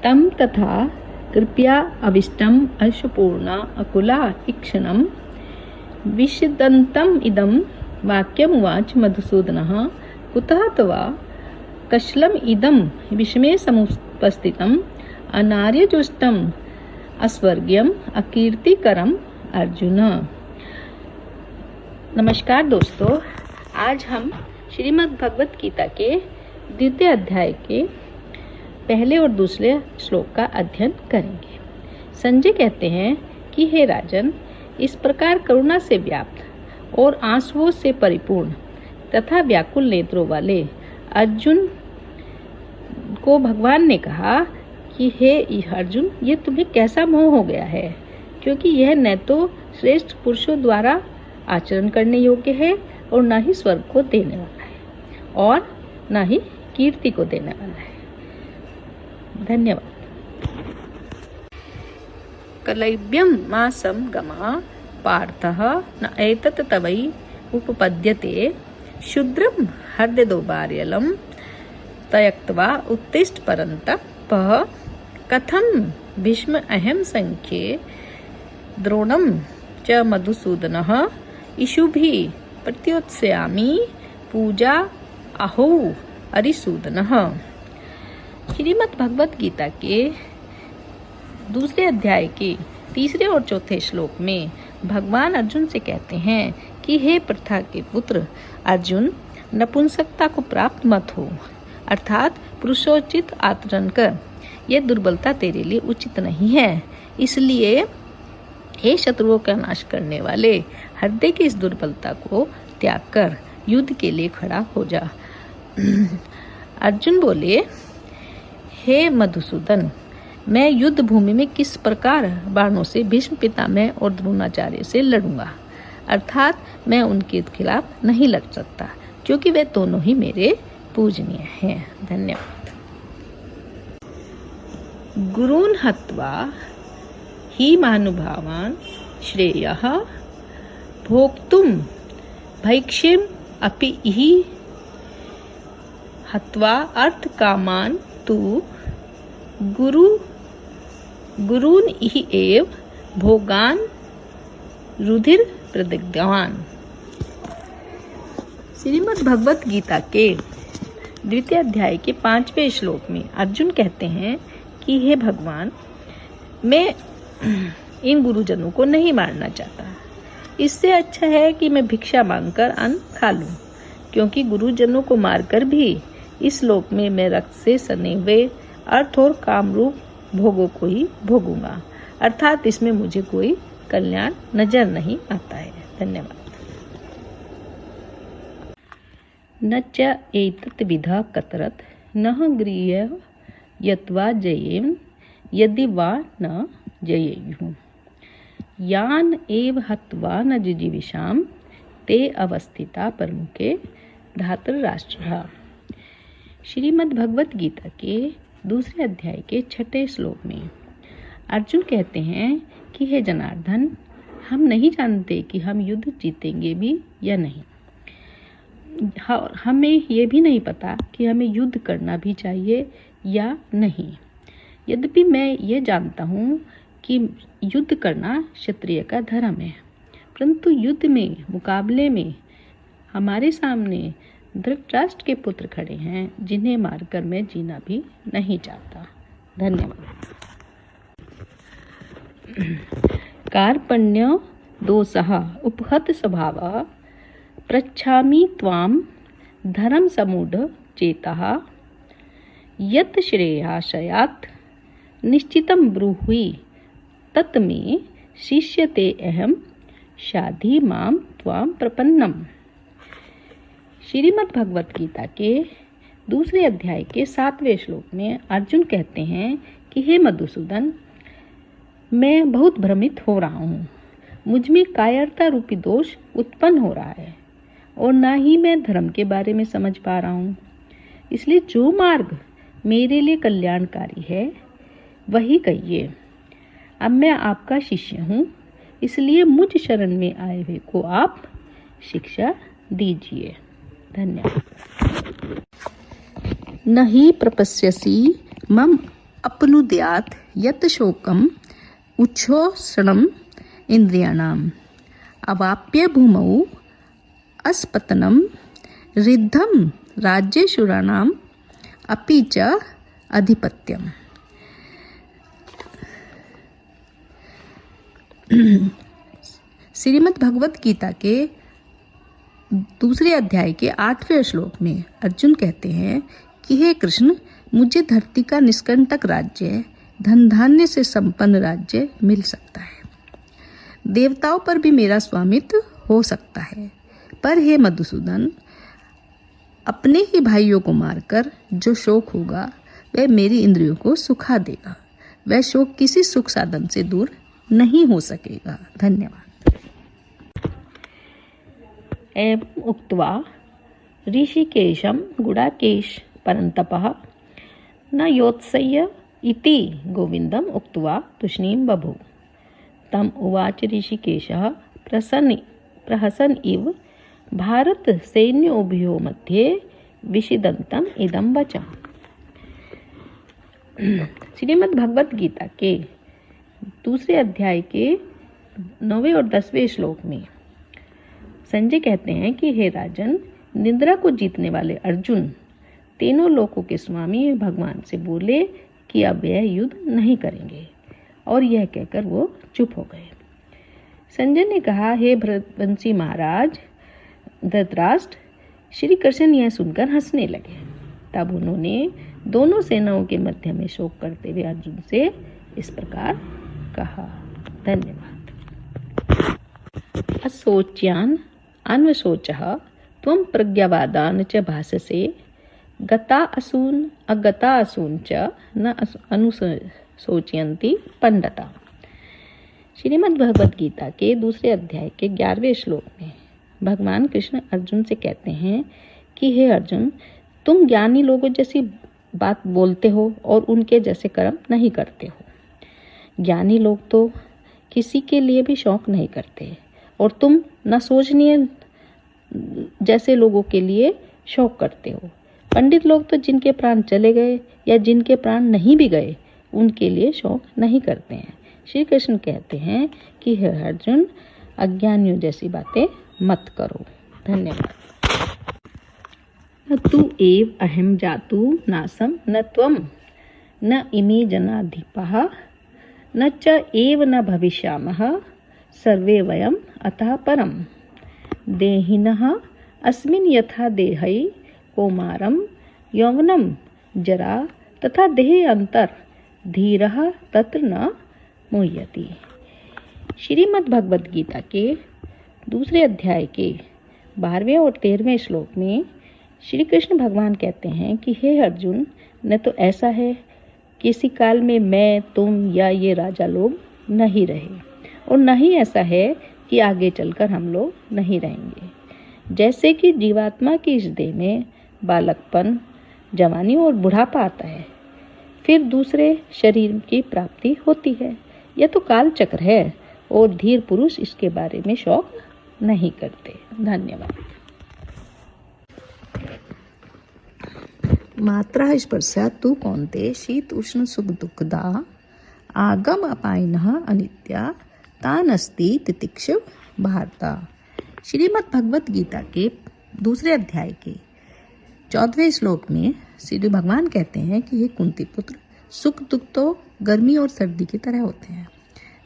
तम तथा कृपया अविष्टम अश्वपूर्णा अकुला ईक्षणं विषदन्तम् इदं वाक्यमुवाच मधुसूदनः। कुतः तवा कशलम् इदं विषमे समुपस्थितम् अनार्यजुष्टम् अस्वर्ग्यम् अकीर्तिकरम् अर्जुन। नमस्कार दोस्तों, आज हम श्रीमद् भगवत गीता के द्वितीय अध्याय के पहले और दूसरे श्लोक का अध्ययन करेंगे। संजय कहते हैं कि हे राजन, इस प्रकार करुणा से व्याप्त और आंसुओं से परिपूर्ण तथा व्याकुल नेत्रों वाले अर्जुन को भगवान ने कहा कि हे अर्जुन, ये तुम्हें कैसा मोह हो गया है, क्योंकि यह न तो श्रेष्ठ पुरुषों द्वारा आचरण करने योग्य है और न ही स्वर्ग को देने वाला है और न ही कीर्ति को देने वाला है। धन्यवाद। कलैब्यं मासं गमः पार्थः न एतत् तवै उपपद्यते शूद्रं हृदयदौर्बल्यं त्यक्त्वा उत्तिष्ठ परन्तपः कथं भीष्म अहं संख्ये द्रोणं च मधुसूदनः इषुभिः प्रत्योत्स्यामि पूजा अहो अरिसूदनः। श्रीमद् भगवत गीता के दूसरे अध्याय के तीसरे और चौथे श्लोक में भगवान अर्जुन से कहते हैं कि हे प्रथा के पुत्र अर्जुन, नपुंसकता को प्राप्त मत हो, अर्थात पुरुषोचित आचरण कर। यह दुर्बलता तेरे लिए उचित नहीं है। इसलिए हे शत्रुओं का नाश करने वाले, हृदय की इस दुर्बलता को त्याग कर युद्ध के लिए खड़ा हो जा। अर्जुन बोले, हे मधुसूदन, मैं युद्ध भूमि में किस प्रकार बाणों से भीष्म पितामह और द्रोणाचार्य से लड़ूंगा, अर्थात मैं उनके खिलाफ नहीं लड़ सकता, क्योंकि वे दोनों ही मेरे पूजनीय हैं। धन्यवाद। गुरून् हत्वा ही महानुभावान् श्रेयः भोक्तुं भैक्ष्यम् अपि हि हत्वा अर्थ कामान् तु गुरून् इहि एव भोगान् रुधिर प्रदग्धवान्। श्रीमद् भगवत गीता के द्वितीय अध्याय के 5वें श्लोक में अर्जुन कहते हैं कि हे भगवान, मैं इन गुरुजनों को नहीं मारना चाहता। इससे अच्छा है कि मैं भिक्षा मांगकर अन्न खा लूं, क्योंकि गुरुजनों को मारकर भी इस लोक में मैं रक्त से सने हुए अर्थ और कामरूप भोगों को ही भोगूंगा, अर्थात इसमें मुझे कोई कल्याण नजर नहीं आता है। धन्यवाद। न च एतत् विधा कतरत् नः गृह्य यत्वा जयेम यदि वा न जयेयुः यान एव हत्वा न जिजीविषाम ते अवस्थिता प्रमुखे धातृराष्ट्रः। श्रीमद् भगवत गीता के दूसरे अध्याय के 6वें श्लोक में अर्जुन कहते हैं कि हे जनार्दन, हम नहीं जानते कि हम युद्ध जीतेंगे भी या नहीं। हमें ये भी नहीं पता कि हमें युद्ध करना भी चाहिए या नहीं। यद्यपि मैं ये जानता हूँ कि युद्ध करना क्षत्रिय का धर्म है, परंतु युद्ध में मुकाबले में हमारे सामने धृतराष्ट्र के पुत्र खड़े हैं, जिन्हें मारकर मैं जीना भी नहीं चाहता। धन्यवाद। कार्पण्य दोषः उपहत स्वभावः पृच्छामि त्वां धर्म समूढ़ चेतः यत् श्रेयाशयात् निश्चितं ब्रूहि तत् मे शिष्यते अहं शाधि मां त्वां प्रपन्नम्। श्रीमद् भगवत गीता के दूसरे अध्याय के 7वें श्लोक में अर्जुन कहते हैं कि हे मधुसूदन, मैं बहुत भ्रमित हो रहा हूँ। मुझ में कायरता रूपी दोष उत्पन्न हो रहा है और ना ही मैं धर्म के बारे में समझ पा रहा हूँ। इसलिए जो मार्ग मेरे लिए कल्याणकारी है वही कहिए। अब मैं आपका शिष्य हूँ, इसलिए मुझ शरण में आए हुए को आप शिक्षा दीजिए। धन्यवाद। न ही प्रपश्यसि मम अपनुद्यात् यत् शोकम् उच्छोषणम् इंद्रियाणाम् अवाप्य भूमौ अस्पतनं रिद्धं राज्येषुराणाम् अपि च अधिपत्यम्। श्रीमद् भगवत गीता के दूसरे अध्याय के 8वें श्लोक में अर्जुन कहते हैं कि हे कृष्ण, मुझे धरती का निष्कंटक राज्य, धन धान्य से संपन्न राज्य मिल सकता है, देवताओं पर भी मेरा स्वामित्व हो सकता है, पर हे मधुसूदन, अपने ही भाइयों को मारकर जो शोक होगा वह मेरी इंद्रियों को सुखा देगा। वह शोक किसी सुख साधन से दूर नहीं हो सकेगा। धन्यवाद। एवं उक्त्वा ऋषिकेशं गुडाकेश परन्तपः न योत्सय्य इति गोविन्दम् उक्त्वा तूष्णीं बभूव। तम उवाच ऋषिकेशः प्रहसन् इव भारत सैन्योभयोः मध्ये विषीदन्तम् इदं वचः। श्रीमद् भगवत गीता के दूसरे अध्याय के 9वें और 10वें श्लोक में संजय कहते हैं कि हे राजन, निद्रा को जीतने वाले अर्जुन तीनों लोकों के स्वामी भगवान से बोले कि अब यह युद्ध नहीं करेंगे, और यह कहकर वो चुप हो गए। संजय ने कहा, हे भरतवंशी महाराज धृतराष्ट्र, श्री कृष्ण यह सुनकर हंसने लगे। तब उन्होंने दोनों सेनाओं के मध्य में शोक करते हुए अर्जुन से इस प्रकार कहा। धन्यवाद। असोच्यान अन्वशोचः त्वं प्रज्ञावादान च भाषसे गता असून अगता असून च न अनुशोचयन्ति पंडिता। श्रीमद् भगवत गीता के दूसरे अध्याय के 11वें श्लोक में भगवान कृष्ण अर्जुन से कहते हैं कि हे अर्जुन, तुम ज्ञानी लोगों जैसी बात बोलते हो और उनके जैसे कर्म नहीं करते हो। ज्ञानी लोग तो किसी के लिए भी शौक नहीं करते, और तुम न सोचनीय जैसे लोगों के लिए शौक करते हो। पंडित लोग तो जिनके प्राण चले गए या जिनके प्राण नहीं भी गए उनके लिए शौक नहीं करते हैं। श्री कृष्ण कहते हैं कि हे अर्जुन, अज्ञानियों जैसी बातें मत करो। धन्यवाद। न तु एव अहम जातु नासम न त्वम न इमे जनाधिपः न च एव न भविष्यामः सर्वे वयम अतः परम। देहिनः अस्मिन् यथा देहै कौमारं यौवनं जरा तथा देहे अंतर धीरः तत्र न मुह्यति। श्रीमद् भगवद गीता के दूसरे अध्याय के 12वें और 13वें श्लोक में श्री कृष्ण भगवान कहते हैं कि हे अर्जुन, न तो ऐसा है किसी काल में मैं, तुम या ये राजा लोग नहीं रहे, और न ही ऐसा है कि आगे चलकर हम लोग नहीं रहेंगे। जैसे कि जीवात्मा की इस देह में बालकपन, जवानी और बुढ़ापा आता है, फिर दूसरे शरीर की प्राप्ति होती है। यह तो काल चक्र है, और धीर पुरुष इसके बारे में शौक नहीं करते। धन्यवाद। मात्रा स्पर्शात् तु कौन्तेय शीत उष्ण सुख दुःखदा आगम अपायिनः अनित्या तान अस्ति तितिक्षव भारता। श्रीमद् भगवत गीता के दूसरे अध्याय के 14वें श्लोक में श्री भगवान कहते हैं कि हे कुंती पुत्र, सुख दुख तो गर्मी और सर्दी की तरह होते हैं।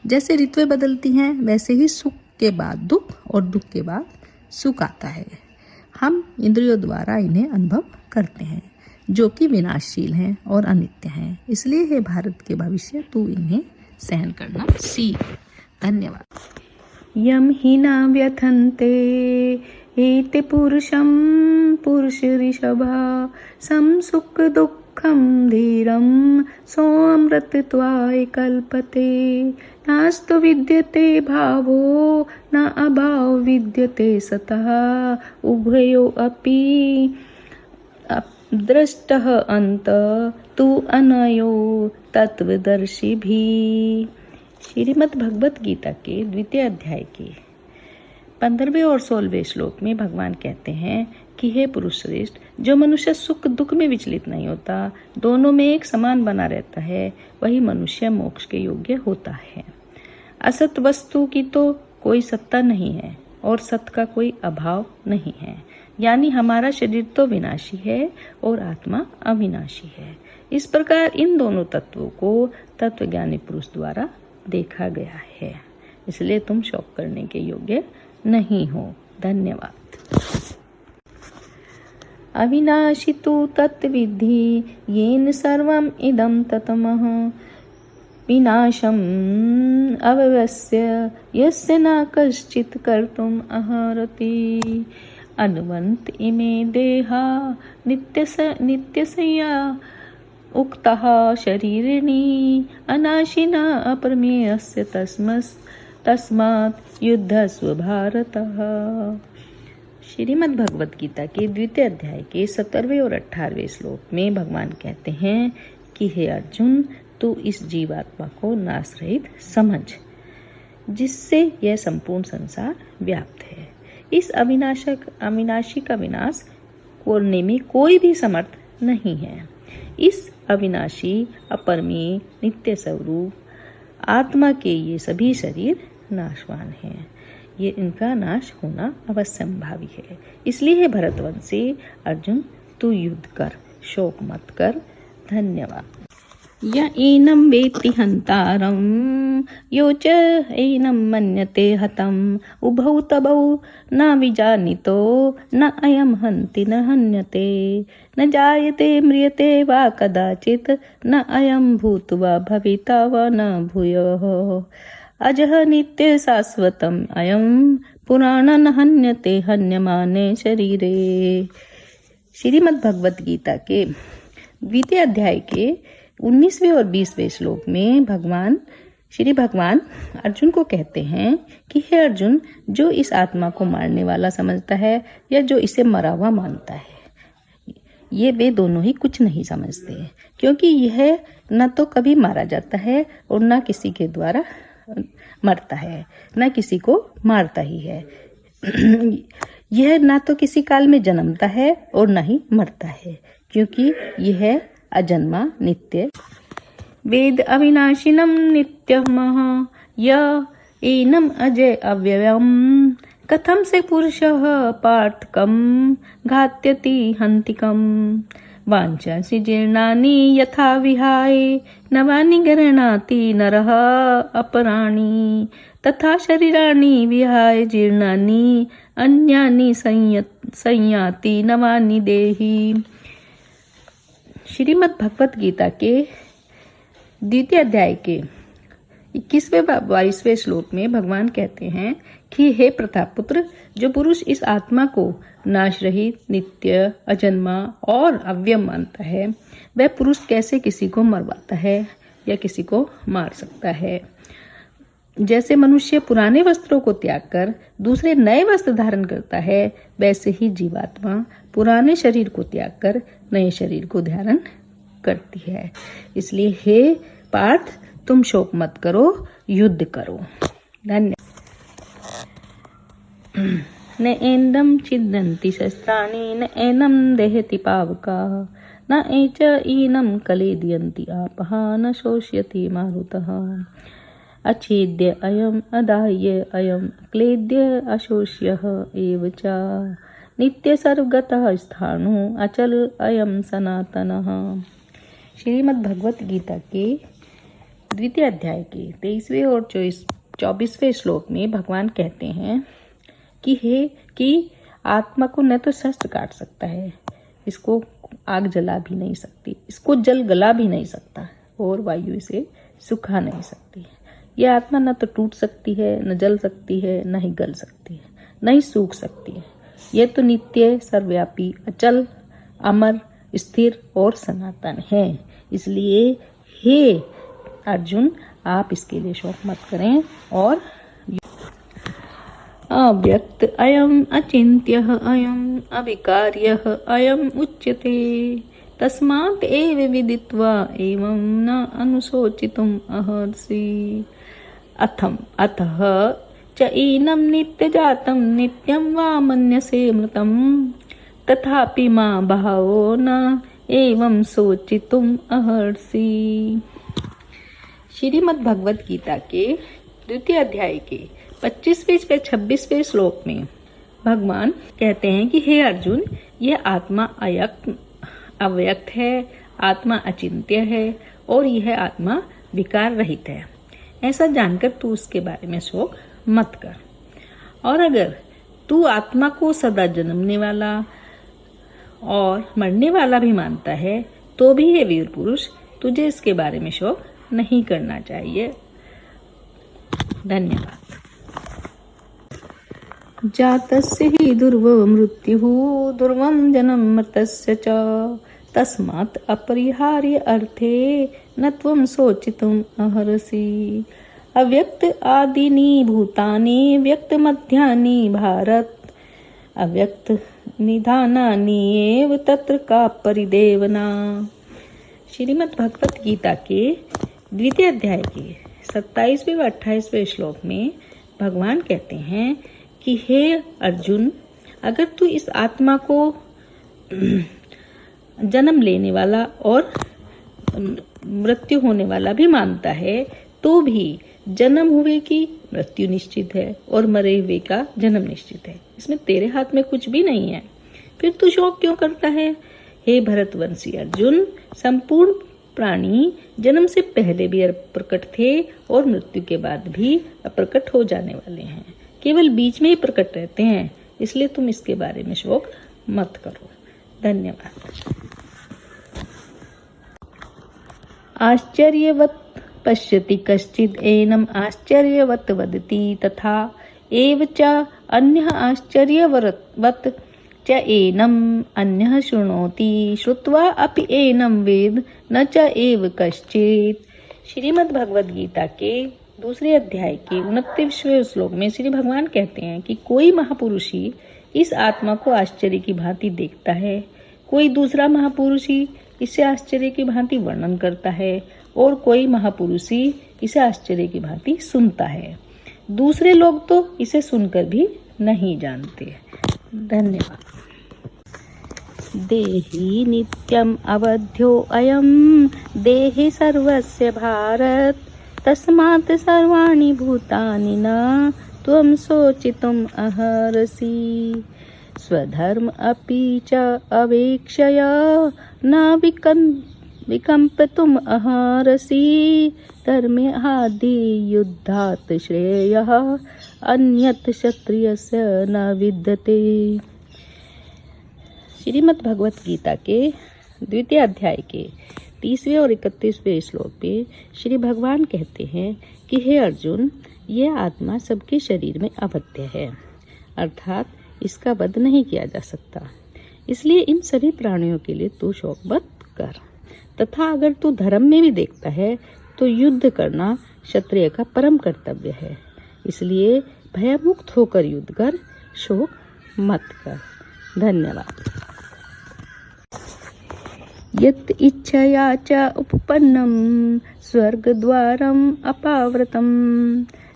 जैसे ऋतुएं बदलती हैं वैसे ही सुख के बाद दुख और दुख के बाद सुख आता है। हम इंद्रियों द्वारा इन्हें अनुभव करते हैं, जो कि विनाशशील हैं और अनित्य हैं। इसलिए हे भारत के भविष्य, तू इन्हें सहन करना सीख। धन्यवाद। यम हि न व्यथन्ते एते पुरुषं पुरुष ऋषभा सम सुख दुःखं धीरं सोऽमृतत्वाय कल्पते। नास्तु विद्यते भावो न अभाव विद्यते सतः उभयो अपि दृष्टः अंत तु अनयो तत्वदर्शी भी। श्रीमद् भगवत गीता के द्वितीय अध्याय के 15वें और 16वें श्लोक में भगवान कहते हैं कि हे पुरुष श्रेष्ठ, जो मनुष्य सुख दुख में विचलित नहीं होता, दोनों में एक समान बना रहता है, वही मनुष्य मोक्ष के योग्य होता है। असत वस्तु की तो कोई सत्ता नहीं है और सत का कोई अभाव नहीं है, यानी हमारा शरीर तो विनाशी है और आत्मा अविनाशी है। इस प्रकार इन दोनों तत्वों को तत्वज्ञानी पुरुष द्वारा देखा गया है, इसलिए तुम शोक करने के योग्य नहीं हो। धन्यवाद। अविनाशी तु तत्विद्धि येन सर्वम् इदं ततमः विनाशम् अव्यवस्य यस्य न कश्चित् कर्तुम् अर्हति। अन्वन्त इमे देहा नित्यशय्या उक्तः शरीरिणी अनाशिना अप्रमेयस्य तस्मात् युद्धस्व भारतः। श्रीमद् भगवत गीता के द्वितीय अध्याय के 17वें और 18वें श्लोक में भगवान कहते हैं कि हे अर्जुन, तू इस जीवात्मा को नाश रहित समझ, जिससे यह संपूर्ण संसार व्याप्त है। इस अविनाशी का विनाश करने में कोई भी समर्थ नहीं है। इस अविनाशी अपरमेय नित्य स्वरूप आत्मा के ये सभी शरीर नाशवान हैं, ये इनका नाश होना अवश्यंभावी है। इसलिए हे भरतवंशी अर्जुन, तू युद्ध कर, शोक मत कर। धन्यवाद। य एनं वेत्ति हन्तारं यो च एनं मन्यते हतम् उभौ तबौ न विजानीतो न अयं हन्ति न हन्यते न जायते म्रियते वा कदाचित् न अयं भूत्वा भविता वा न भूयः अजः नित्य शाश्वतम् अयं पुराण न हन्यते हन्यमाने शरीरे। श्रीमद् भगवत गीता के द्वितीय अध्याय के 19वें और 20वें श्लोक में श्री भगवान अर्जुन को कहते हैं कि हे अर्जुन, जो इस आत्मा को मारने वाला समझता है या जो इसे मरा हुआ मानता है, ये वे दोनों ही कुछ नहीं समझते, क्योंकि यह न तो कभी मारा जाता है और न किसी के द्वारा मरता है, न किसी को मारता ही है। यह न तो किसी काल में जन्मता है और न ही मरता है, क्योंकि यह अजन्मा नित्य वेद अविनाशिनम नित्यमः य एनम अजय अव्ययम् कथम से पुरुषः पार्थकम घात्यति हन्तिकम् वाञ्छसि जीर्णानि यथा विहाय नवानि गृह्णाति नरः अपराणि तथा शरीराणि विहाय जीर्णानि अन्यानि संयाति नवानि देहि। श्रीमद् भगवत गीता के द्वितीय अध्याय के 21वें 22वें श्लोक में भगवान कहते हैं कि हे प्रतापपुत्र, जो पुरुष इस आत्मा को नाश रहित, नित्य, अजन्मा और अव्यय मानता है, वह पुरुष कैसे किसी को मरवाता है या किसी को मार सकता है। जैसे मनुष्य पुराने वस्त्रों को त्याग कर दूसरे नए वस्त्र धारण करता है, वैसे ही जीवात्मा पुराने शरीर को त्याग कर नए शरीर को धारण करती है। इसलिए हे पार्थ, तुम शोक मत करो, युद्ध करो। धन्यवाद। न एन्दं छिद्यन्ति शस्त्राणि न एनं दहति पावकाः न एच ईनं कलेदयन्ति आपः न शोष्यति मारुतः अच्छेद्य अयम् अदाह्य अयम् क्लेद्य अशोष्यः एव च नित्य सर्वगतः स्थाणु अचल अयम् सनातनः। श्रीमद् भगवत गीता के द्वितीय अध्याय के 23वें और 24वें श्लोक में भगवान कहते हैं कि आत्मा को न तो शस्त्र काट सकता है, इसको आग जला भी नहीं सकती, इसको जल गला भी नहीं सकता और वायु इसे सुखा नहीं सकती। यह आत्मा न तो टूट सकती है, न जल सकती है, न ही गल सकती है, न ही सूख सकती है। यह तो नित्य, सर्वव्यापी, अचल, अमर, स्थिर और सनातन है। इसलिए हे अर्जुन, आप इसके लिए शोक मत करें और अव्यक्त अयम् अचिन्त्यः अयम् अविकार्यः अयम् उच्यते तस्मात् एव विदित्वा एवं न अनुशोचितुम् अर्हसि। अतः च एनं नित्यजातं नित्यं वा मन्यसे मृतं तथापि मां बहवो न एवं सोचितुम अर्हसि। श्रीमद् भगवत गीता के द्वितीय अध्याय के 25वें से 26वें श्लोक में भगवान कहते हैं कि हे अर्जुन, यह आत्मा अव्यक्त है, आत्मा अचिंत्य है और यह आत्मा विकार रहित है। ऐसा जानकर तू उसके बारे में शोक मत कर। और अगर तू आत्मा को सदा जन्मने वाला और मरने वाला भी मानता है तो भी हे वीर पुरुष, तुझे इसके बारे में शोक नहीं करना चाहिए। धन्यवाद। जातस्य हि दुर्वो मृत्युः दुर्वं जन्म मृतस्य च तस्मात् अपरिहार्य अर्थे न त्वं शोचितुम् अर्हसि। अव्यक्त आदीनि भूतानि व्यक्त मध्यानि भारत अव्यक्त निधानानि एव तत्र का परिदेवना। श्रीमद् भगवत गीता के द्वितीय अध्याय के 27वें व 28वें श्लोक में भगवान कहते हैं कि हे अर्जुन, अगर तू इस आत्मा को जन्म लेने वाला और मृत्यु होने वाला भी मानता है तो भी जन्म हुए की मृत्यु निश्चित है और मरे हुए का जन्म निश्चित है। इसमें तेरे हाथ में कुछ भी नहीं है, फिर तू शोक क्यों करता है? हे भरतवंशी अर्जुन, संपूर्ण प्राणी जन्म से पहले भी प्रकट थे और मृत्यु के बाद भी अप्रकट हो जाने वाले हैं, केवल बीच में ही प्रकट रहते हैं, इसलिए तुम इसके बारे में शोक मत करो। धन्यवाद। आश्चर्यवत् पश्यति कश्चिद् एनम् आश्चर्यवत् वदति तथा एव च अन्यः आश्चर्यवत् च एनम् अन्यः शृणोति श्रुत्वा अपि एनम् वेद न च एव कश्चित्। श्रीमद् भगवद गीता के दूसरे अध्याय के 29वें श्लोक में श्री भगवान कहते हैं कि कोई महापुरुष ही इस आत्मा को आश्चर्य की भांति देखता है, कोई दूसरा महापुरुष ही इसे आश्चर्य की भांति वर्णन करता है और कोई महापुरुष ही इसे आश्चर्य की भांति सुनता है। दूसरे लोग तो इसे सुनकर भी नहीं जानते। धन्यवाद। देहि नित्यम अवध्यो अयम देहि सर्वस्य भारत तस्मात् सर्वाणि भूतानि न त्वं शोचितुम् अर्हसि। स्वधर्म अपि च अवेक्षय न विकम्पतुम् अर्हसि। धर्मे आदि युद्धात् श्रेयः अन्यत् क्षत्रियस्य न विद्यते। श्रीमद् भगवत गीता के द्वितीय अध्याय के 30वें और 31वें श्लोक में श्री भगवान कहते हैं कि हे अर्जुन, यह आत्मा सबके शरीर में अवध्य है, अर्थात इसका वध नहीं किया जा सकता, इसलिए इन सभी प्राणियों के लिए तू शोक मत कर। तथा अगर तू धर्म में भी देखता है तो युद्ध करना क्षत्रिय का परम कर्तव्य है, इसलिए भयमुक्त होकर युद्ध कर, शोक मत कर। धन्यवाद। यत् इच्छया च उपपन्नं स्वर्गद्वारम् अपावृतं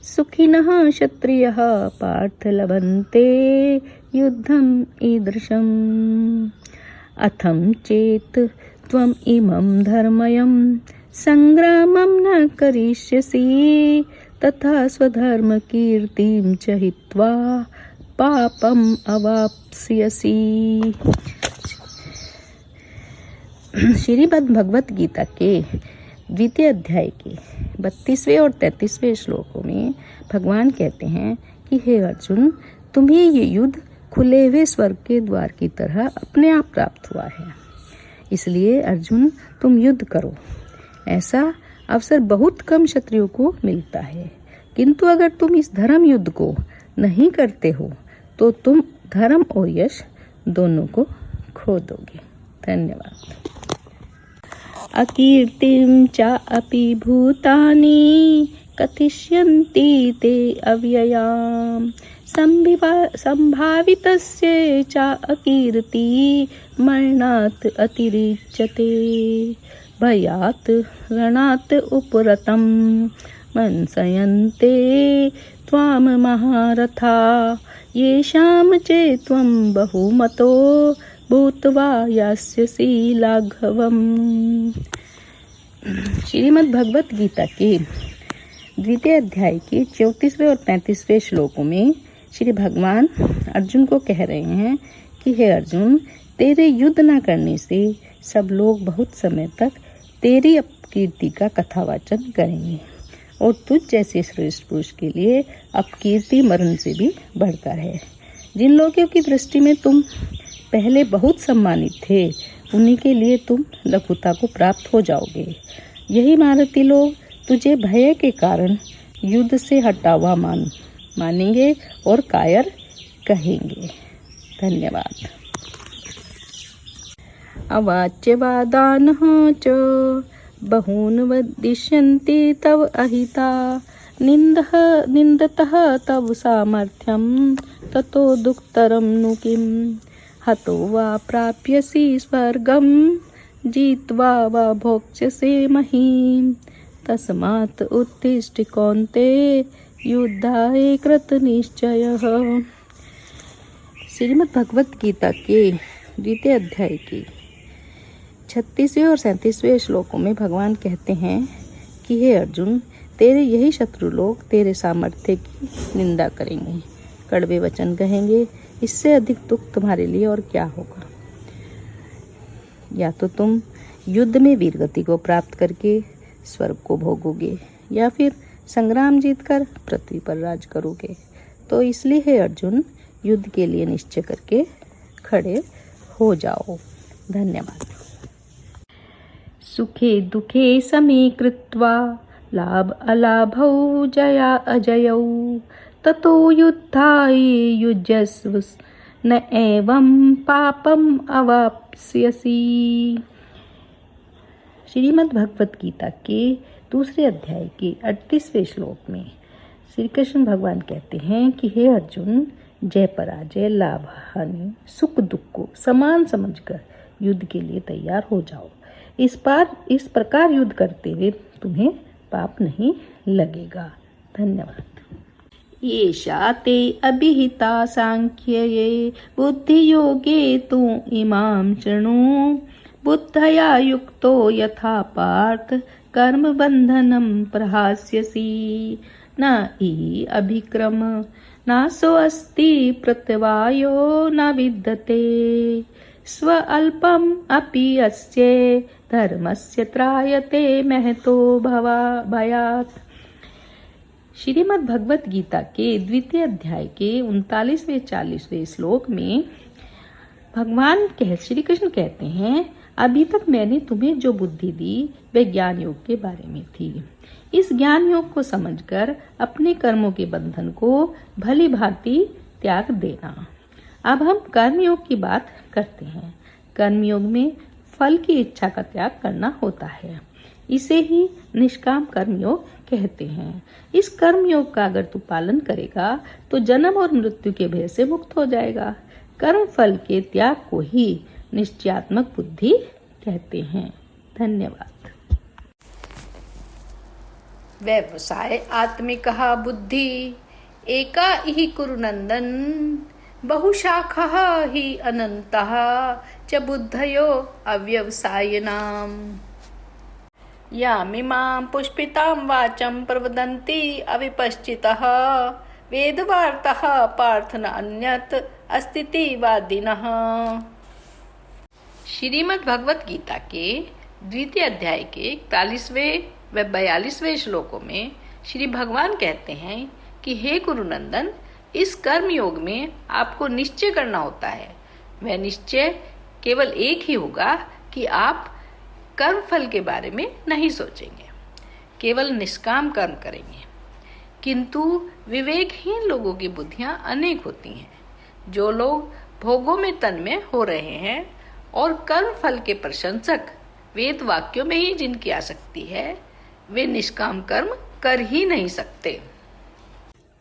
सुखिनः क्षत्रियः पार्थ लभन्ते युद्धम् ईदृशम्। अथं चेत् त्वम् इमं धर्मयं संग्रामं न करिष्यसि तथा स्वधर्म कीर्तिं च हित्वा पापम् अवाप्स्यसि। श्रीमद् भगवत गीता के द्वितीय अध्याय के 32वें और 33वें श्लोकों में भगवान कहते हैं कि हे अर्जुन, तुम्हें ये युद्ध खुले हुए स्वर्ग के द्वार की तरह अपने आप प्राप्त हुआ है, इसलिए अर्जुन तुम युद्ध करो। ऐसा अवसर बहुत कम क्षत्रियों को मिलता है, किंतु अगर तुम इस धर्म युद्ध को नहीं करते हो तो तुम धर्म और यश दोनों को खो दोगे। धन्यवाद। अकीर्तिं च अपि भूतानि कथिष्यन्ति ते अव्ययाम् संभावितस्य च अकीर्ति मरणात् अतिरिच्यते। भयात् रणात् उपरतं मंसयन्ते त्वां महारथा येषां चे त्वं बहुमतो भूत्वा यास्यसि लाघवम्। श्रीमद् भगवत गीता के द्वितीय अध्याय के 34वें और 35वें श्लोकों में श्री भगवान अर्जुन को कह रहे हैं कि हे अर्जुन, तेरे युद्ध न करने से सब लोग बहुत समय तक तेरी अपकीर्ति का कथावाचन करेंगे और तुझ जैसे श्रेष्ठ पुरुष के लिए अपकीर्ति मरण से भी बढ़कर है। जिन लोगों की दृष्टि में तुम पहले बहुत सम्मानित थे, उन्हीं के लिए तुम लघुता को प्राप्त हो जाओगे। यही महारथी लोग तुझे भय के कारण युद्ध से हटा हुआ मानेंगे और कायर कहेंगे। धन्यवाद। अवाच्यवादानः च बहून् वदिष्यन्ति तव अहिता निन्दतः तव सामर्थ्यं ततो दुःखतरं नु किम् हतो वा प्राप्यसि स्वर्गं जित्वा वा भोक्ष्यसे महीम् तस्मात् उत्तिष्ठ कौन्तेय युद्धाय कृतनिश्चयः। श्रीमद् भगवत गीता के द्वितीय अध्याय के 36वें और 37वें श्लोकों में भगवान कहते हैं कि हे अर्जुन, तेरे यही शत्रु लोग तेरे सामर्थ्य की निंदा करेंगे, कड़वे वचन कहेंगे। इससे अधिक दुख तुम्हारे लिए और क्या होगा। या तो तुम युद्ध में वीरगति को प्राप्त करके स्वर्ग को भोगोगे या फिर संग्राम जीतकर पृथ्वी पर राज करोगे। तो इसलिए हे अर्जुन, युद्ध के लिए निश्चय करके खड़े हो जाओ। धन्यवाद। सुखे दुखे समे कृत्वा लाभ अलाभौ जया अजयौ ततो युद्धाय युज्यस्व न एवं पापम अवाप्स्यसि। श्रीमद् भगवत गीता के दूसरे अध्याय के 38वें श्लोक में श्री कृष्ण भगवान कहते हैं कि हे अर्जुन, जय पराजय, लाभ हानि, सुख दुख को समान समझकर युद्ध के लिए तैयार हो जाओ। इस प्रकार युद्ध करते हुए तुम्हें पाप नहीं लगेगा। धन्यवाद। येषा ते अभिहिता सांख्ये बुद्धियोगे तु इमां शृणु बुद्धया युक्तो यथा पार्थ कर्म बंधनं प्रहास्यसि न हि अभिक्रम नासो अस्ति प्रत्यवायो न विद्यते स्व अल्पम अपि अस्य धर्मस्य त्रायते महतो भयात्। श्रीमद् भगवत गीता के द्वितीय अध्याय के 39वें 40वें श्लोक में भगवान श्री कृष्ण कहते हैं, अभी तक मैंने तुम्हें जो बुद्धि दी वह ज्ञान योग के बारे में थी। इस ज्ञान योग को समझकर अपने कर्मों के बंधन को भली भांति त्याग देना। अब हम कर्म योग की बात करते हैं। कर्म योग में फल की इच्छा का त्याग करना होता है। इसे ही निष्काम कर्म योग कहते हैं। इस कर्म योग का अगर तू पालन करेगा तो जन्म और मृत्यु के भय से मुक्त हो जाएगा। कर्म फल के त्याग को ही निश्चयात्मक बुद्धि कहते हैं। धन्यवाद। व्यवसाय आत्मिका बुद्धि एका ही कुरुनंदन बहुशाखः हि अनन्तः च बुद्धयो अव्यवसायिनाम् यामिमां पुष्पितां वाचं प्रवदन्ति अविपश्चितः वेदवार्तः पार्थ न अन्यत् अस्तीति वादिनः। श्रीमद् भगवत गीता के द्वितीय अध्याय के 41वें व 42वें श्लोकों में श्री भगवान कहते हैं कि हे कुरुनंदन, इस कर्म योग में आपको निश्चय करना होता है। वह निश्चय केवल एक ही होगा कि आप कर्म फल के बारे में नहीं सोचेंगे, केवल निष्काम कर्म करेंगे। किंतु विवेकहीन लोगों की बुद्धियां अनेक होती हैं। जो लोग भोगों में तन्मय हो रहे हैं और कर्म फल के प्रशंसक वेद वाक्यों में ही जिनकी आसक्ति है, वे निष्काम कर्म कर ही नहीं सकते।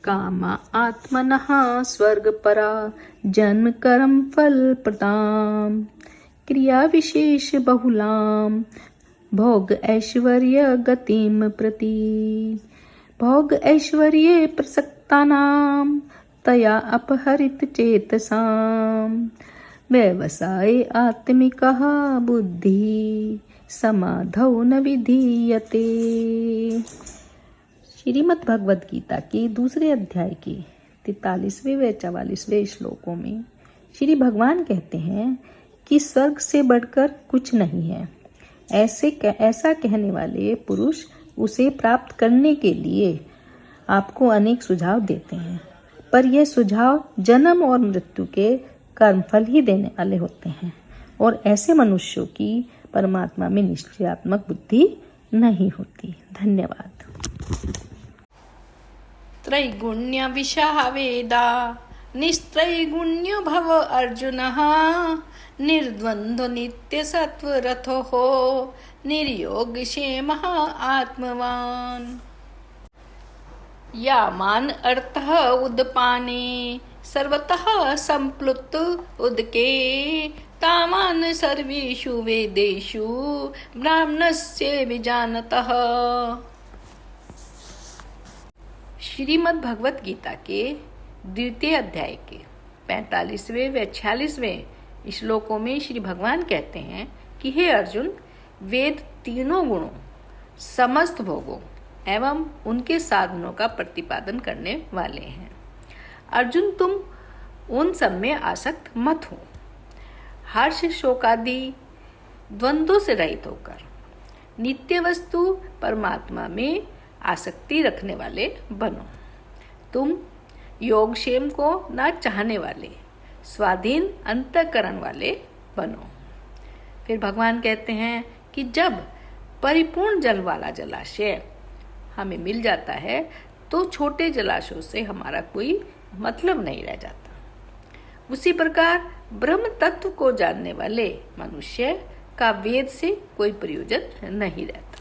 कामा आत्मनः स्वर्ग परा जन्म कर्म फल प्रदाम क्रिया विशेष बहुलाम भोग ऐश्वर्य गतिम प्रति भोग ऐश्वर्ये प्रसक्तानाम तया अपहरित चेतसाम व्यवसाय आत्मिकः बुद्धि समाधौ न विधीयते। श्रीमद् भगवद गीता के दूसरे अध्याय के 43वें व 44वें श्लोकों में श्री भगवान कहते हैं कि स्वर्ग से बढ़कर कुछ नहीं है। ऐसा कहने वाले पुरुष उसे प्राप्त करने के लिए आपको अनेक सुझाव देते हैं, पर यह सुझाव जन्म और मृत्यु के कर्मफल ही देने वाले होते हैं और ऐसे मनुष्यों की परमात्मा में निश्चयात्मक बुद्धि नहीं होती। धन्यवाद। त्रैगुण्य विषः वेदा निस्त्रैगुण्य भव अर्जुनः निर्द्वन्द्व नित्य सत्वरथः निर्योगक्षेमः आत्मवान्। यावान् अर्थः उदपाने सर्वतः संप्लुत उदके तावान् सर्वेषु वेदेषु ब्राह्मणस्य विजानतः। श्रीमद् भगवत गीता के द्वितीय अध्याय के 45वें व 46वें श्लोकों में श्री भगवान कहते हैं कि हे अर्जुन, वेद तीनों गुणों, समस्त भोगों एवं उनके साधनों का प्रतिपादन करने वाले हैं। अर्जुन, तुम उन सब में आसक्त मत हो। हर्ष शोकादि द्वंद्वों से रहित होकर नित्य वस्तु परमात्मा में आसक्ति रखने वाले बनो। तुम योगक्षेम को न चाहने वाले स्वाधीन अंतःकरण वाले बनो। फिर भगवान कहते हैं कि जब परिपूर्ण जल वाला जलाशय हमें मिल जाता है तो छोटे जलाशयों से हमारा कोई मतलब नहीं रह जाता। उसी प्रकार ब्रह्म तत्व को जानने वाले मनुष्य का वेद से कोई प्रयोजन नहीं रहता।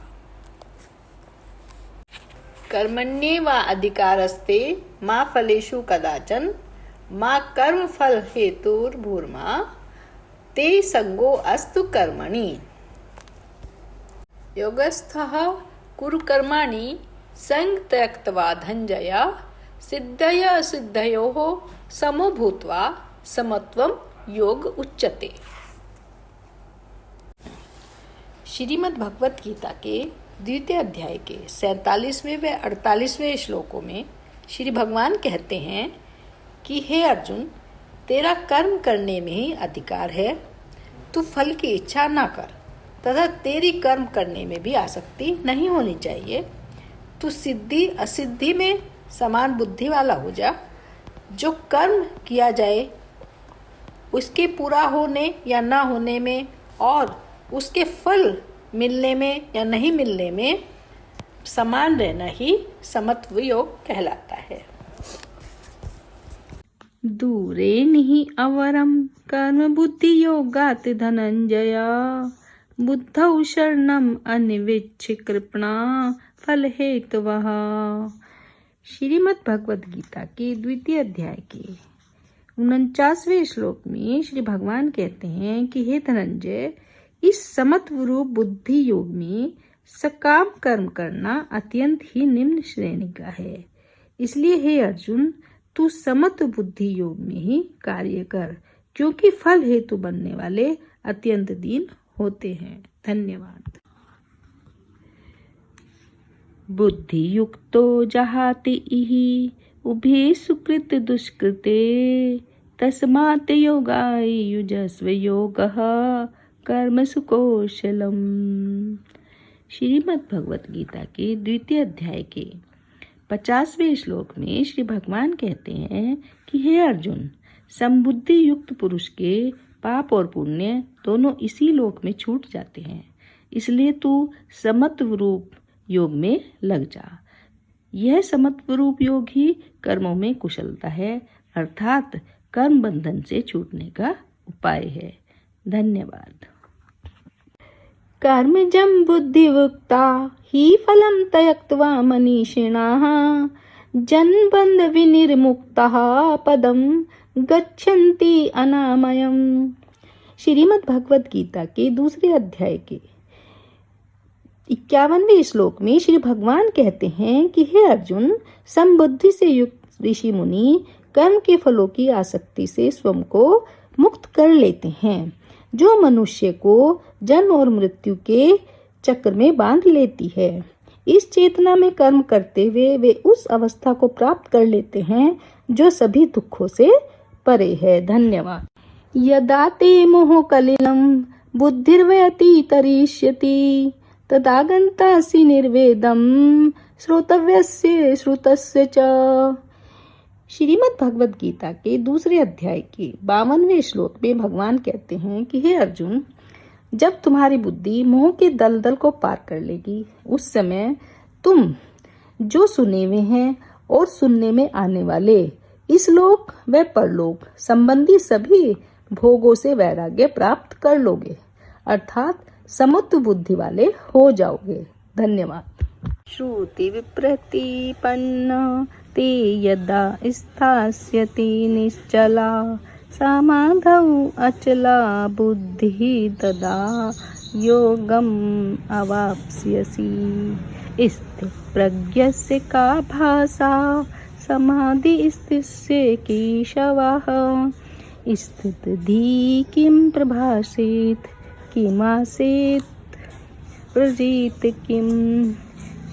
कर्मण्येव अधिकारस्ते मा फलेषु कदाचन मा कर्म फल हेतुर्भूर्मा ते संगो अस्तु कर्मणि। योगस्थः कुरु कर्माणि संग त्यक्त्वा धनंजय सिद्धय असिद्धयोः समो भूत्वा समत्वम योग उच्यते। श्रीमद् भगवत गीता के द्वितीय अध्याय के 47वें व 48वें श्लोकों में श्री भगवान कहते हैं कि हे अर्जुन, तेरा कर्म करने में ही अधिकार है। तू फल की इच्छा ना कर तथा तेरी कर्म करने में भी आसक्ति नहीं होनी चाहिए। तू सिद्धि असिद्धि में समान बुद्धि वाला हो जा। जो कर्म किया जाए उसके पूरा होने या ना होने में और उसके फल मिलने में या नहीं मिलने में समान रहना ही समत्व योग कहलाता है। दूरे निहि अवरम कर्म बुद्धि योगात् धनंजय बुद्धौ शरणम अनिविच्छ कृपणा फल हेतवः। श्रीमद् भगवद गीता के द्वितीय अध्याय के 49वें श्लोक में श्री भगवान कहते हैं कि हे धनंजय, इस समत्व रूप बुद्धि योग में सकाम कर्म करना अत्यंत ही निम्न श्रेणी का है। इसलिए हे अर्जुन, तू समत्व बुद्धि योग में ही कार्य कर, क्योंकि फल हेतु बनने वाले अत्यंत दीन होते हैं। धन्यवाद। बुद्धि युक्तो जहाति इहि उभे सुकृत दुष्कृते तस्मात् योगाय युजस्व योगः कर्मसु कौशलम। श्रीमद् भगवत गीता के द्वितीय अध्याय के 50वें श्लोक में श्री भगवान कहते हैं कि हे अर्जुन, समबुद्धि युक्त पुरुष के पाप और पुण्य दोनों इसी लोक में छूट जाते हैं। इसलिए तू समत्व रूप योग में लग जा। यह समत्व रूप योग ही कर्मों में कुशलता है, अर्थात कर्म बंधन से छूटने का उपाय है। धन्यवाद। कर्मजं बुद्धिवक्ता हि फलं त्यक्त्वा मनीषिणः जन्मबन्ध विनिर्मुक्तः पदं गच्छन्ति अनामयम्। श्रीमद् भगवद गीता के दूसरे अध्याय के 51वें श्लोक में श्री भगवान कहते हैं कि हे अर्जुन, समबुद्धि से युक्त ऋषि मुनि कर्म के फलों की आसक्ति से स्वयं को मुक्त कर लेते हैं, जो मनुष्य को जन्म और मृत्यु के चक्र में बांध लेती है। इस चेतना में कर्म करते हुए वे उस अवस्था को प्राप्त कर लेते हैं जो सभी दुखों से परे है। धन्यवाद। यदा ते मोह कलिलं बुद्धिर्व्यतितरिष्यति तदा गन्तासि निर्वेदं श्रोतव्यस्य श्रुतस्य च। श्रीमद् भगवत गीता के दूसरे अध्याय के 52वें श्लोक में भगवान कहते हैं कि हे अर्जुन, जब तुम्हारी बुद्धि मोह के दलदल को पार कर लेगी, उस समय तुम जो सुने हुए हैं और सुनने में आने वाले इस लोक व परलोक संबंधी सभी भोगों से वैराग्य प्राप्त कर लोगे, अर्थात समत्व बुद्धि वाले हो जाओगे। धन्यवाद। श्रुति विप्रतिपन्न ते यदा स्थास्यति निश्चला समाधौ अचला बुद्धि तदा योगम अवाप्स्यसि। स्थितप्रज्ञस्य का भाषा समाधि स्थितस्य केशवः। स्थितधि किं प्रभाषेत किमासेत प्रजीत किम।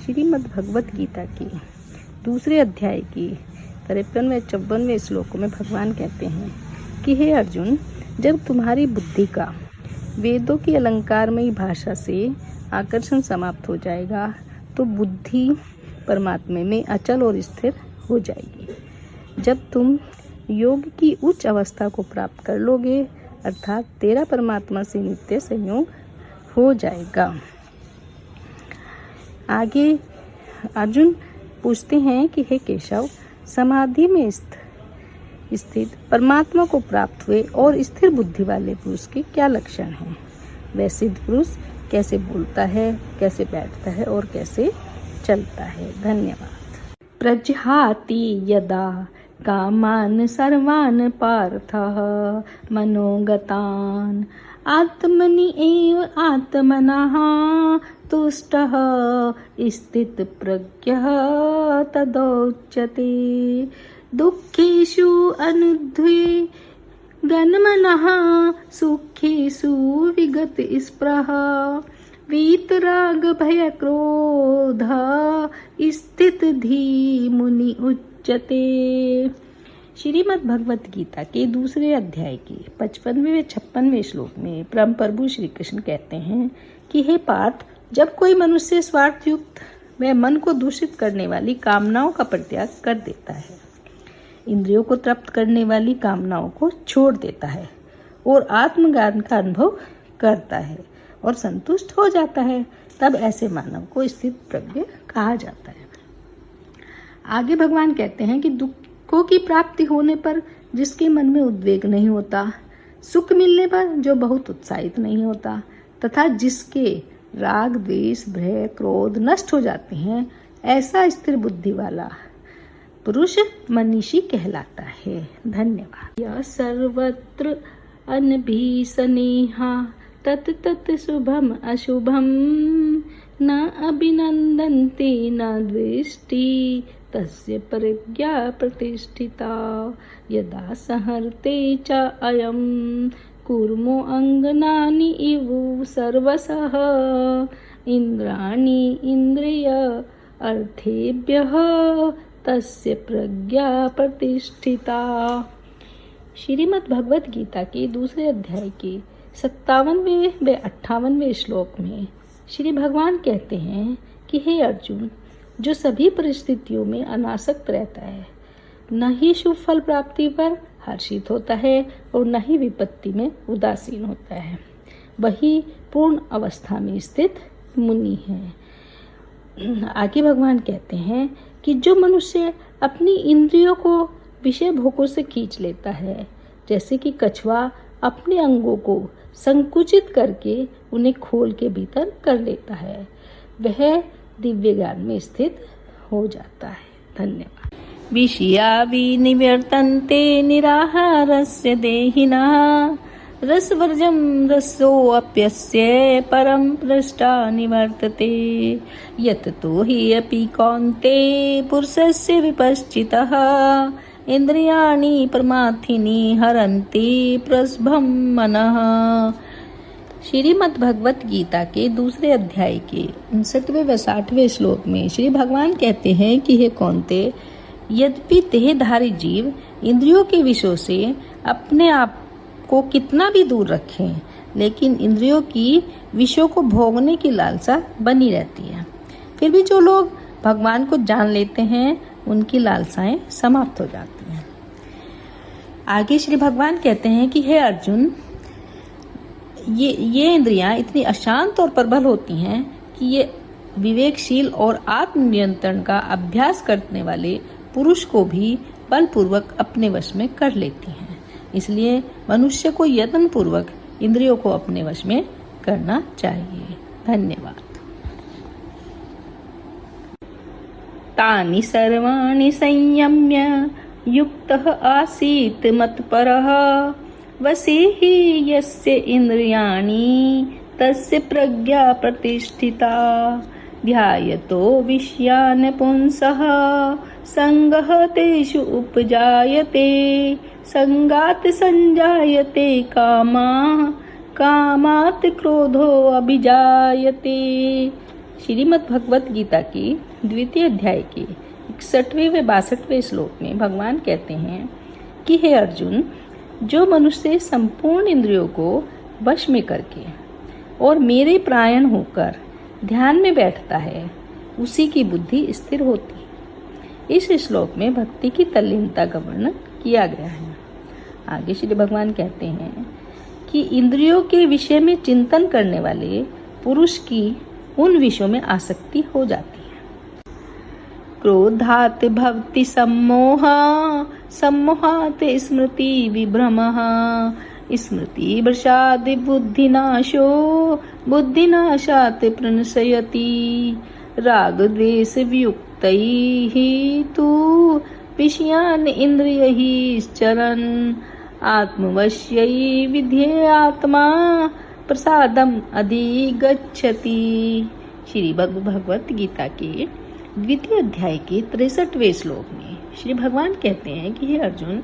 श्रीमद् भगवत गीता की दूसरे अध्याय की 53वें 54वें श्लोकों में भगवान कहते हैं कि हे अर्जुन, जब तुम्हारी बुद्धि का वेदों की अलंकारमयी भाषा से आकर्षण समाप्त हो जाएगा तो बुद्धि परमात्मा में अचल और स्थिर हो जाएगी। जब तुम योग की उच्च अवस्था को प्राप्त कर लोगे, अर्थात तेरा परमात्मा से नित्य संयोग हो जाएगा। आगे अर्जुन पूछते हैं कि हे केशव, समाधि में स्थित परमात्मा को प्राप्त हुए और स्थिर बुद्धि वाले पुरुष के क्या लक्षण हैं? वह सिद्ध पुरुष कैसे बोलता है, कैसे बैठता है और कैसे चलता है? धन्यवाद। प्रजहाति यदा कामान सर्वान् पार्थः मनोगतान् आत्मनि एव आत्मनः तुष्टः स्थितप्रज्ञः तदोच्यते। दुःखेषु अनुद्विग्नमनः सुखेषु विगतस्पृहः वीतराग भय क्रोध स्थितधि मुनि उच्यते। श्रीमद् भगवत गीता के दूसरे अध्याय के 55वें 56वें श्लोक में परम प्रभु श्री कृष्ण कहते हैं कि हे पार्थ, जब कोई मनुष्य स्वार्थ युक्त व मन को दूषित करने वाली कामनाओं का परित्याग कर देता है, इंद्रियों को तृप्त करने वाली कामनाओं को छोड़ देता है और आत्मज्ञान का अनुभव करता है और संतुष्ट हो जाता है, तब ऐसे मानव को स्थित प्रज्ञ कहा जाता है। आगे भगवान कहते हैं कि दुखों की प्राप्ति होने पर जिसके मन में उद्वेग नहीं होता, सुख मिलने पर जो बहुत उत्साहित नहीं होता तथा जिसके राग द्वेष भय क्रोध नष्ट हो जाते हैं, ऐसा स्थिर बुद्धि वाला पुरुष मनीषी कहलाता है। धन्यवाद। यह सर्वत्र अनभिसनेहा तत् तत् शुभम अशुभम न अभिनंदन्ते न द्वेष्टि तस्य प्रज्ञा प्रतिष्ठिता। यदा सहर्ते च अयं कूर्मो अंगनानि इव सर्वसः इंद्राणि इंद्रिय अर्थेभ्यः तस्य प्रज्ञा प्रतिष्ठिता। श्रीमद् भगवत गीता के दूसरे अध्याय के 57वें व 58वें श्लोक में श्री भगवान कहते हैं कि हे अर्जुन, जो सभी परिस्थितियों में अनासक्त रहता है, न ही शुभ फल प्राप्ति पर हर्षित होता है और न ही विपत्ति में उदासीन होता है, वही पूर्ण अवस्था में स्थित मुनि है। आगे भगवान कहते हैं कि जो मनुष्य अपनी इंद्रियों को विषय भोगों से खींच लेता है, जैसे कि कछुआ अपने अंगों को संकुचित करके उन्हें खोल के भीतर कर लेता है, वह दिव्य ज्ञान में स्थित हो जाता है। धन्यवाद। विषया विनिवर्तन्ते निराहारस्य देहिनः रसवर्जं रसोऽप्यस्य परं पृष्ठा निवर्तते। यततो हि अपि कौन्ते पुरुषस्य विपश्चितः इंद्रियाणि प्रमाथिनी हरन्ति प्रसभं मनः। श्रीमद् भगवत गीता के दूसरे अध्याय के 59वें व 60वें श्लोक में श्री भगवान कहते हैं कि हे कौन्ते, यद्यपि देहधारी जीव इंद्रियों के विषयों से अपने आप को कितना भी दूर रखें, लेकिन इंद्रियों की विषयों को भोगने की लालसा बनी रहती है। फिर भी जो लोग भगवान को जान लेते हैं, उनकी लालसाएं समाप्त हो जाती हैं। आगे श्री भगवान कहते हैं कि हे अर्जुन, ये इंद्रियां इतनी अशांत और प्रबल होती हैं कि ये विवेकशील और आत्मनियंत्रण का अभ्यास करने वाले पुरुष को भी बलपूर्वक अपने वश में कर लेती हैं। इसलिए मनुष्य को यत्न पूर्वक इंद्रियों को अपने वश में करना चाहिए। धन्यवाद। तानि सर्वाणि संयम्य युक्तः आसीत् मत्परः वशी हि यस्य इन्द्रियाणि तस्य प्रज्ञा प्रतिष्ठिता। ध्यायतो विषयान् पुंसः संगः तेषु उपजायते संगात् संजायते कामः कामात् क्रोधो अभिजायते। श्रीमद् भगवत गीता की द्वितीय अध्याय के 61वें व 62वें श्लोक में भगवान कहते हैं कि हे अर्जुन, जो मनुष्य संपूर्ण इंद्रियों को वश में करके और मेरे प्रायण होकर ध्यान में बैठता है, उसी की बुद्धि स्थिर होती है। इस श्लोक में भक्ति की तल्लीनता का वर्णन किया गया है। आगे श्री भगवान कहते हैं कि इंद्रियों के विषय में चिंतन करने वाले पुरुष की उन विषयों में आसक्ति हो जाती है। क्रोधात् भवति सम्मोहः सम्मोहात् स्मृति विभ्रमः स्मृति भ्रशात् बुद्धिनाशो बुद्धिनाशात् प्रणश्यति। राग द्वेष वियुक्तैः तु विषयान् इन्द्रियैः चरन् आत्मवश्यै विधेयात्मा प्रसादम अधिगच्छति। श्री भगवत गीता के द्वितीय अध्याय के 63वें श्लोक में श्री भगवान कहते हैं कि हे अर्जुन,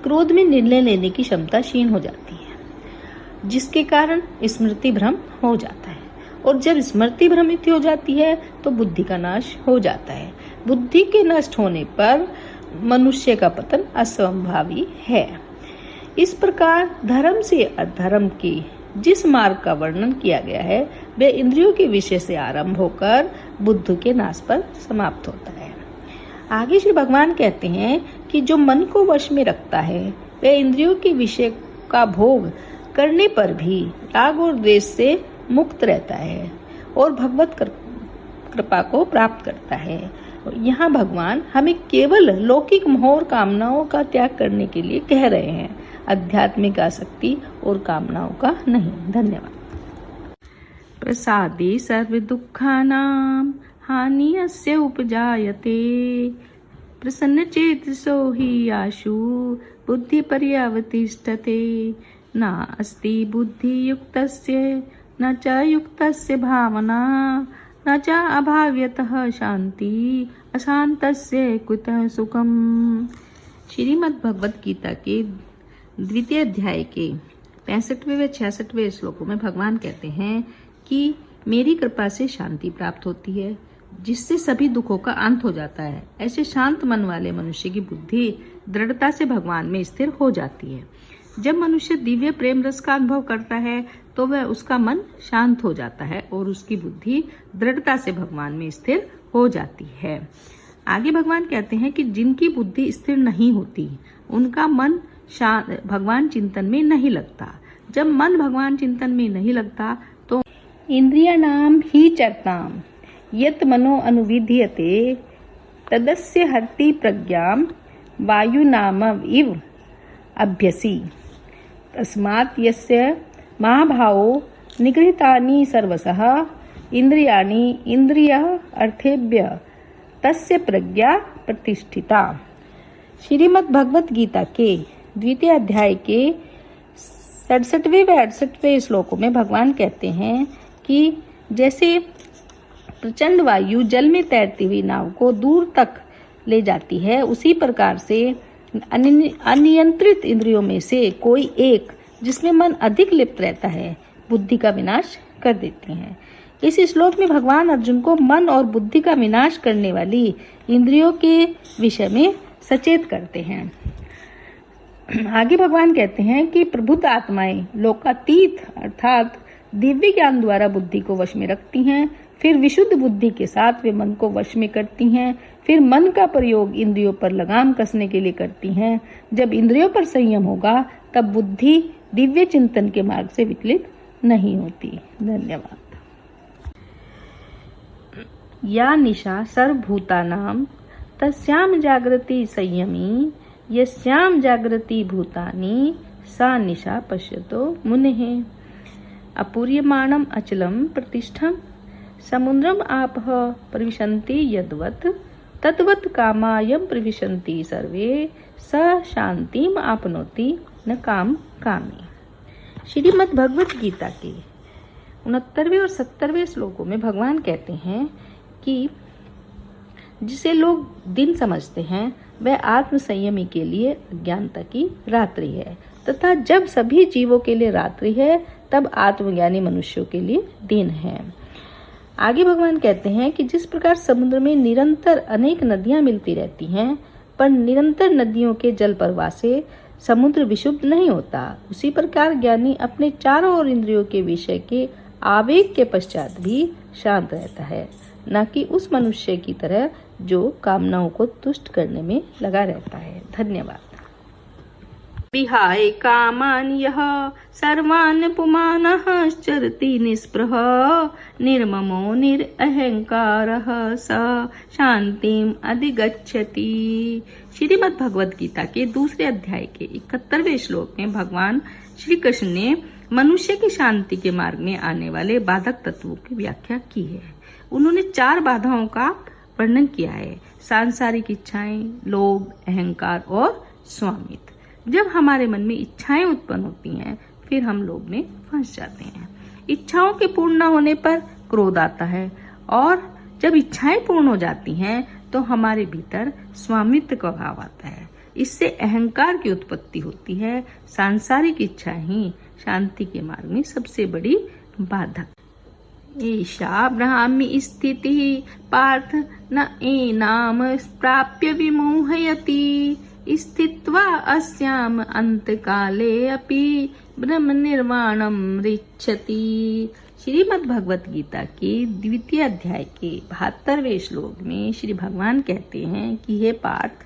क्रोध में निर्णय लेने की क्षमता क्षीण हो जाती है, जिसके कारण स्मृति भ्रम हो जाता है, और जब स्मृति भ्रमित हो जाती है तो बुद्धि का नाश हो जाता है। बुद्धि के नष्ट होने पर मनुष्य का पतन असंभावी है। इस प्रकार धर्म से अधर्म की जिस मार्ग का वर्णन किया गया है, वह इंद्रियों के विषय से आरंभ होकर बुद्धि के नाश पर समाप्त होता है। आगे श्री भगवान कहते हैं कि जो मन को वश में रखता है, वह इंद्रियों के विषय का भोग करने पर भी राग और द्वेष से मुक्त रहता है और भगवत कृपा को प्राप्त करता है। यहाँ भगवान हमें केवल लौकिक मोह और कामनाओं का त्याग करने के लिए कह रहे हैं, आध्यात्मिक आसक्ति और कामनाओं का नहीं। धन्यवाद। प्रसादे सर्व दुःखानां हानियस्य उपजायते प्रसन्नचेतसो हि आशु बुद्धि पर्यवतिष्ठते। नास्ति बुद्धियुक्तस्य न च युक्तस्य भावना न च अभाव्यतः शांति अशांतस्य कुतः सुखम। श्रीमद् भगवत गीता के द्वितीय अध्याय के 65वें व 66वें श्लोकों में भगवान कहते हैं कि मेरी कृपा से शांति प्राप्त होती है, जिससे सभी दुखों का अंत हो जाता है। ऐसे शांत मन वाले मनुष्य की बुद्धि दृढ़ता से भगवान में स्थिर हो जाती है। जब मनुष्य दिव्य प्रेम रस का अनुभव करता है तो वह उसका मन शांत हो जाता है और उसकी बुद्धि दृढ़ता से भगवान में स्थिर हो जाती है। आगे भगवान कहते हैं कि जिनकी बुद्धि स्थिर नहीं होती, उनका मन भगवान चिंतन में नहीं लगता। जब मन भगवान चिंतन में नहीं लगता तो इंद्रियाणाम ही चरताम यत मनो अनुविधीयते तदस्य हरति प्रज्ञाम वायुनाम इव अभ्यसी। तस्मात् यस्य महाभावो निगृहीतानि सर्वशः इंद्रियाणि इंद्रियः अर्थेभ्य तस्य प्रज्ञा प्रतिष्ठिता। श्रीमद् भगवत गीता के द्वितीय अध्याय के 67वें व 68वें श्लोकों में भगवान कहते हैं कि जैसे प्रचंड वायु जल में तैरती हुई नाव को दूर तक ले जाती है, उसी प्रकार से अनियंत्रित इंद्रियों में से कोई एक जिसमें मन अधिक लिप्त रहता है बुद्धि का विनाश कर देती हैं। इस श्लोक में भगवान अर्जुन को मन और बुद्धि का विनाश करने वाली इंद्रियों के विषय में सचेत करते हैं। आगे भगवान कहते हैं कि प्रबुद्ध आत्माएं लोकातीत अर्थात दिव्य ज्ञान द्वारा बुद्धि को वश में रखती हैं, फिर विशुद्ध बुद्धि के साथ वे मन को वश में करती हैं, फिर मन का प्रयोग इंद्रियों पर लगाम कसने के लिए करती हैं। जब इंद्रियों पर संयम होगा तब बुद्धि दिव्य चिंतन के मार्ग से विचलित नहीं होती। धन्यवाद। या निशा सर्वभूतानां तस्याम जागृति संयमी यस्याम जागृति भूतानि सा निशा पश्यतो मुनेः। अपूर्यमाणम अचलम प्रतिष्ठम समुद्रम आपः प्रविशन्ति यद्वत् तद्वत् कामायम प्रविशन्ति सर्वे स शांतिम आपनोति न काम कामी। श्रीमद् भगवत गीता के 69वें और 70वें श्लोकों में भगवान कहते हैं कि जिसे लोग दिन समझते हैं वह आत्म संयमी के लिए अज्ञानता की रात्रि है, तथा जब सभी जीवों के लिए रात्रि है तब आत्मज्ञानी मनुष्यों के लिए दिन है। आगे भगवान कहते हैं कि जिस प्रकार समुद्र में निरंतर अनेक नदियां मिलती रहती हैं, पर निरंतर नदियों के जल प्रवाह से समुद्र विशुद्ध नहीं होता, उसी प्रकार ज्ञानी अपने चारों ओर इंद्रियों के विषय के आवेग के पश्चात भी शांत रहता है, न कि उस मनुष्य की तरह जो कामनाओं को तुष्ट करने में लगा रहता है। धन्यवाद। विहाय कामान यः सर्वान् पुमानः चरति निस्पृह निर्ममो निरअहंकारः स शांतिम अधिगच्छति। श्रीमद् भगवद गीता के दूसरे अध्याय के 71वें श्लोक में भगवान श्री कृष्ण ने मनुष्य की शांति के मार्ग में आने वाले बाधक तत्वों की व्याख्या की है। उन्होंने 4 बाधाओं का वर्णन किया है: सांसारिक इच्छाएं, लोभ, अहंकार और स्वामित्व। जब हमारे मन में इच्छाएं उत्पन्न होती हैं, फिर हम लोभ में फंस जाते हैं। इच्छाओं के पूर्ण न होने पर क्रोध आता है, और जब इच्छाएं पूर्ण हो जाती हैं तो हमारे भीतर स्वामित्व का भाव आता है। इससे अहंकार की उत्पत्ति होती है। सांसारिक इच्छा ही शांति के मार्ग में सबसे बड़ी बाधक। एषा ब्राह्मी स्थिति पार्थ न एनाम प्राप्य विमोहयति स्थित्वा अस्याम अंतकाले अपि ब्रह्म निर्वाणम रिच्छति। श्रीमद् भगवत गीता के 2 अध्याय के 72वें श्लोक में श्री भगवान कहते हैं कि हे पार्थ,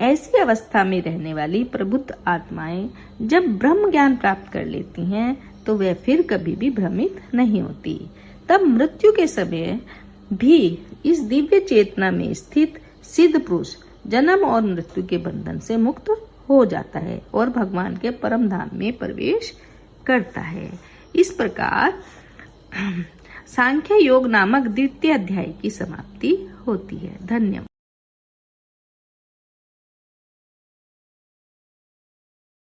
ऐसी अवस्था में रहने वाली प्रबुद्ध आत्माएं जब ब्रह्म ज्ञान प्राप्त कर लेती हैं तो वह फिर कभी भी भ्रमित नहीं होती। तब मृत्यु के समय भी इस दिव्य चेतना में स्थित सिद्ध पुरुष जन्म और मृत्यु के बंधन से मुक्त हो जाता है और भगवान के परम धाम में प्रवेश करता है। इस प्रकार सांख्य योग नामक 2 अध्याय की समाप्ति होती है। धन्यवाद।